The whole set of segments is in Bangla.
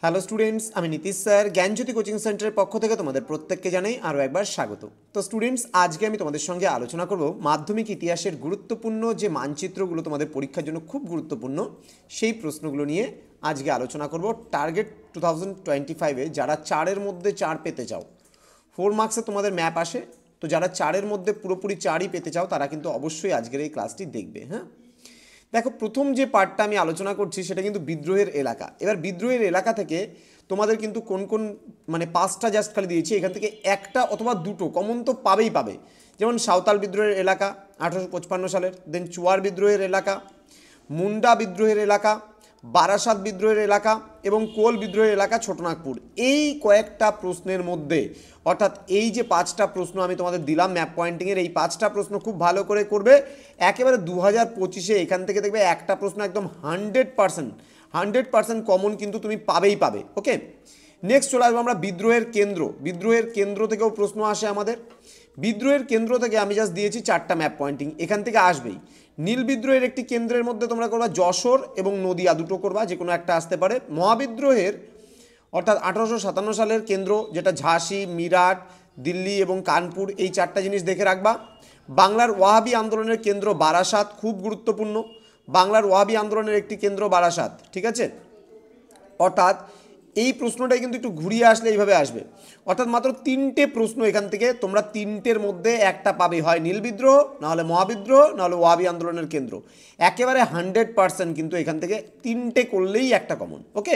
হ্যালো স্টুডেন্টস, আমি নীতিশ স্যার জ্ঞানজ্যোতি কোচিং সেন্টারের পক্ষ থেকে তোমাদের প্রত্যেককে জানাই আরও একবার স্বাগত। তো স্টুডেন্টস, আজকে আমি তোমাদের সঙ্গে আলোচনা করব মাধ্যমিক ইতিহাসের গুরুত্বপূর্ণ যে মানচিত্রগুলো তোমাদের পরীক্ষার জন্য খুব গুরুত্বপূর্ণ সেই প্রশ্নগুলো নিয়ে আজকে আলোচনা করব। টার্গেট 2025-এ যারা 4-এর মধ্যে 4 পেতে চাও, 4 মার্কসে তোমাদের ম্যাপ আসে, তো যারা 4-এর মধ্যে পুরোপুরি 4ই পেতে চাও তারা কিন্তু অবশ্যই আজকের এই ক্লাসটি দেখবে। হ্যাঁ, দেখো, প্রথম যে পার্টটা আমি আলোচনা করছি সেটা কিন্তু বিদ্রোহের এলাকা। এবার বিদ্রোহের এলাকা থেকে তোমাদের কিন্তু কোন কোন মানে 5টা জাস্ট খালি দিয়েছি, এখান থেকে একটা অথবা দুটো কমন তো পাবে। যেমন সাঁওতাল বিদ্রোহের এলাকা 1855 সালের, দেন চুয়ার বিদ্রোহের এলাকা, মুন্ডা বিদ্রোহের এলাকা, বারাসাত বিদ্রোহের এলাকা এবং কোল বিদ্রোহের এলাকা ছোটনাগপুর। এই কয়েকটা প্রশ্নের মধ্যে, অর্থাৎ এই যে 5টা প্রশ্ন আমি তোমাদের দিলাম ম্যাপ পয়েন্টিংয়ের, এই 5টা প্রশ্ন খুব ভালো করে করবে। একেবারে 2025-এ এখান থেকে দেখবে একটা প্রশ্ন একদম 100% কমন কিন্তু তুমি পাবে। ওকে, নেক্সট চলে আসবো আমরা বিদ্রোহের কেন্দ্র। বিদ্রোহের কেন্দ্র থেকেও প্রশ্ন আসে আমাদের। বিদ্রোহের কেন্দ্র থেকে আমি জাস্ট দিয়েছি 4টা ম্যাপ পয়েন্টিং, এখান থেকে আসবেই। নীল বিদ্রোহের একটি কেন্দ্রের মধ্যে তোমরা করবা যশোর এবং নদিয়া, দুটো করবা, যে কোনো একটা আসতে পারে। মহাবিদ্রোহের অর্থাৎ 1857 সালের কেন্দ্র, যেটা ঝাঁসি, মিরাট, দিল্লি এবং কানপুর, এই 4টা জিনিস দেখে রাখবা। বাংলার ওয়াহাবি আন্দোলনের কেন্দ্র বারাসাত, খুব গুরুত্বপূর্ণ। বাংলার ওয়াহাবি আন্দোলনের একটি কেন্দ্র বারাসাত, ঠিক আছে। অর্থাৎ এই প্রশ্নটাই কিন্তু একটু ঘুরিয়ে আসলে এইভাবে আসবে, অর্থাৎ মাত্র 3টে প্রশ্ন এখান থেকে তোমরা 3টের মধ্যে একটা পাবে, হয় নীল বিদ্রোহ, নাহলে মহাবিদ্রোহ, নাহলে ওয়াহাবি আন্দোলনের কেন্দ্র। একেবারে 100% কিন্তু এখান থেকে 3টে করলেই একটা কমন। ওকে,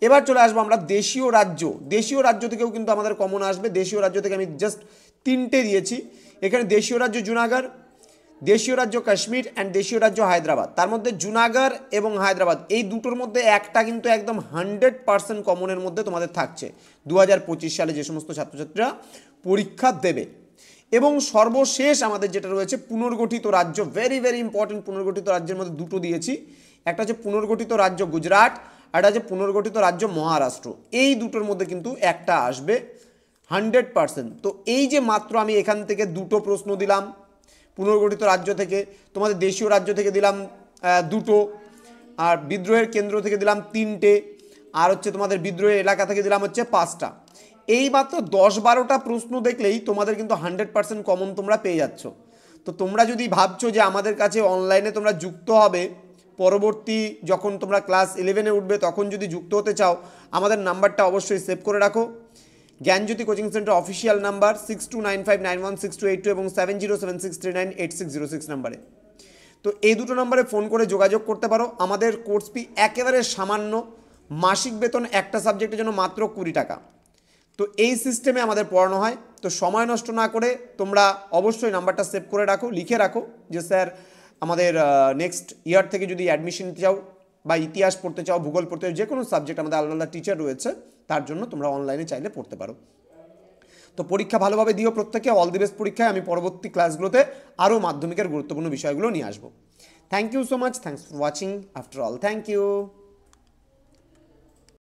এবার চলে আসবো আমরা দেশীয় রাজ্য। দেশীয় রাজ্য থেকেও কিন্তু আমাদের কমন আসবে। দেশীয় রাজ্য থেকে আমি জাস্ট 3টে দিয়েছি এখানে। দেশীয় রাজ্য জুনাগড়, দেশীয় রাজ্য কাশ্মীর অ্যান্ড দেশীয় রাজ্য হায়দ্রাবাদ। তার মধ্যে জুনাগড় এবং হায়দ্রাবাদ এই দুটোর মধ্যে একটা কিন্তু একদম 100% কমনের মধ্যে তোমাদের থাকছে 2025 সালে যে সমস্ত ছাত্রছাত্রীরা পরীক্ষা দেবে। এবং সর্বশেষ আমাদের যেটা রয়েছে পুনর্গঠিত রাজ্য, ভেরি ইম্পর্টেন্ট। পুনর্গঠিত রাজ্যের মধ্যে দুটো দিয়েছি, একটা হচ্ছে পুনর্গঠিত রাজ্য গুজরাট, আর একটা হচ্ছে পুনর্গঠিত রাজ্য মহারাষ্ট্র। এই দুটোর মধ্যে কিন্তু একটা আসবে 100%। তো এই যে মাত্র আমি এখান থেকে দুটো প্রশ্ন দিলাম পুনর্গঠিত রাজ্য থেকে, তোমাদের দেশীয় রাজ্য থেকে দিলাম দুটো, আর বিদ্রোহের কেন্দ্র থেকে দিলাম 3টে, আর হচ্ছে তোমাদের বিদ্রোহের এলাকা থেকে দিলাম হচ্ছে 5টা। এই মাত্র 10-12টা প্রশ্ন দেখলেই তোমাদের কিন্তু 100% কমন তোমরা পেয়ে যাচ্ছ। তো তোমরা যদি ভাবছো যে আমাদের কাছে অনলাইনে তোমরা যুক্ত হবে, পরবর্তী যখন তোমরা ক্লাস 11-এ উঠবে তখন যদি যুক্ত হতে চাও, আমাদের নাম্বারটা অবশ্যই সেভ করে রাখো। জ্ঞানজ্যোতি কোচিং সেন্টার অফিসিয়াল নাম্বার 6295916282 এবং 7076398606 নাম্বারে। তো এই দুটো নাম্বারে ফোন করে যোগাযোগ করতে পারো। আমাদের কোর্স ফি একেবারে সামান্য, মাসিক বেতন একটা সাবজেক্টের জন্য মাত্র 20 টাকা। তো এই সিস্টেমে আমাদের পড়ানো হয়। তো সময় নষ্ট না করে তোমরা অবশ্যই নাম্বারটা সেভ করে রাখো, লিখে রাখো যে স্যার আমাদের নেক্সট ইয়ার থেকে যদি অ্যাডমিশন নিতে চাও বা ইতিহাস পড়তে চাও, ভূগোল পড়তে চাও, যে কোনো সাবজেক্ট আমাদের আলাদা টিচার রয়েছে, তার জন্য তোমরা অনলাইনে চাইলে পড়তে পারো। তো পরীক্ষা ভালোভাবে দিও প্রত্যেকে। অল দি বেস্ট পরীক্ষায়। আমি পরবর্তী ক্লাসগুলোতে আরও মাধ্যমিকের গুরুত্বপূর্ণ বিষয়গুলো নিয়ে আসবো। Thank you so much, thanks for watching after all, thank you.